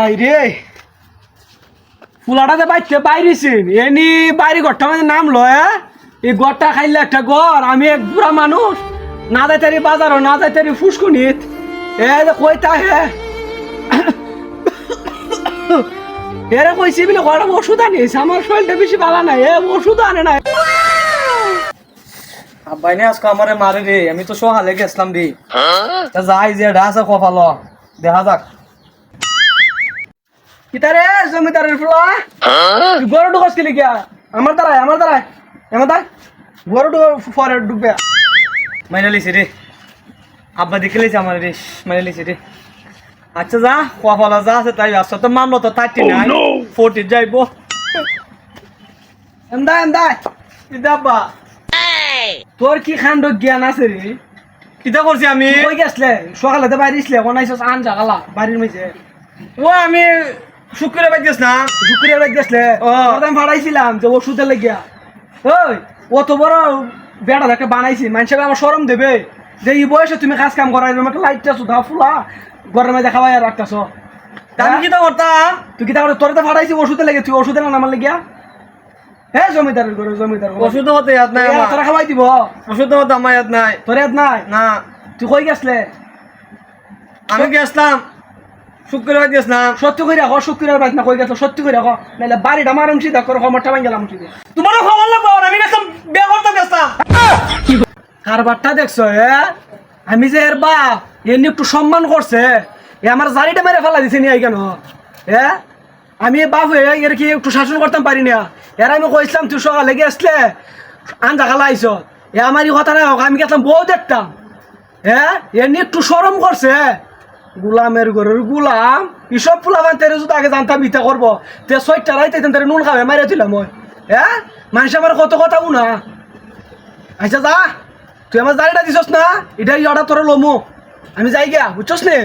high রে ফুলাটাতে বাইতে বাইরেছি any বাইরে ঘরটা মানে নাম লয় এই ঘরটা খাইলে একটা ঘর আমি এক বুড়া মানুষ না যাইতারি বাজারও না যাইতারি ফুসকুনিত এ কইতা হে এরা কইছি বলে ঘরে ওষুধ আনিস আমার শরীরটা বেশি ভালো নাই ওষুধ আনে নাই আব্বাই না আজকে আমারে মারে রে আমি তো সহালে গেছিলাম রে তা যাই যে ঢাসা কপাল দেখা যাক কিতারে জমিদারের ফুলা গরু ঢুকাস কি লিখিয়া আমার দ্বারাই আমার দ্বারাই গরু পরে ডুববে মাইনা লিছি রে আব্বা দেখে লিছি আমার রে মাইনা লিছি রে আচ্ছা যা কপাল যা আছে তাই আসছো তো মামলা তো 39 40 যাইবো এমদা আব্বা তোর কি খান্ড জ্ঞান আছে রে কিতা করছি আমি কই গেছলে সকালে তো বাইরে ইসলে অনাইছস আন জাগালা বাড়ির মাঝে ও আমি শুক্রবার গেছিলাম শুক্রিয়া বাড়ি গেছলে আমি ভাড়াইছিলাম যে ওষুধে লেগিয়া ওই অত বড় বেড়া একটা বানাইছি মানুষের আমার শরম দেবে যে এই বয়সে তুমি কাজ কাম করাই একটা লাইটটা সুধা ফুলা ঘরের মধ্যে খাওয়াই রাখতেছ আমি কিতা করতাম তুই কি তাহলে তোর তো ভাড়াইছি ওষুধে লেগে তুই ওষুধে না আমার লেগিয়া হ্যাঁ জমিদারের ঘরে জমিদার ওষুধ হতে ইয়াদ নাই আমার তোরা খাওয়াই দিব ওষুধ হতে আমার ইয়াদ নাই তোর ইয়াদ নাই না তুই কই গেছলে আমি গেছিলাম শুক্রবার গেছিলাম সত্যি করে রাখো শুক্রিয়ার বাইক না কই গেছ সত্যি করে রাখো নাহলে বাড়িটা মারুম সিধা করে খবরটা ভাঙ গেলাম সিধে তোমারও খবর লাগবো আমি গেছিলাম বিয়ে করতে গেছিলাম কারবারটা দেখছো আমি যে এর বাপ এমনি একটু সম্মান করছে এ আমার জারিটা মেরে ফেলা দিছে নি কেন আমি বাপ হয়ে এর কি একটু শাসন করতাম পারি না এর আমি কইছিলাম তুই সকালে লেগে আসলে আন্দা খালা আইস আমারই কথা নাই হোক আমি গেছিলাম বউ দেখতাম এমনি একটু সরম করছে গুলামের ঘরের গুলাম এসব ফুলাবান তেরে যদি আগে জানতাম ইটা করবো তে ছয়টা রাইতে তেরে নুন খাবে মারিয়ে দিলাম ওই মানুষ আমার কত কথা না আচ্ছা যা তুই আমার জারিটা দিছস না এটাই অর্ডার তোর লমু আমি যাই গিয়া বুঝছস নে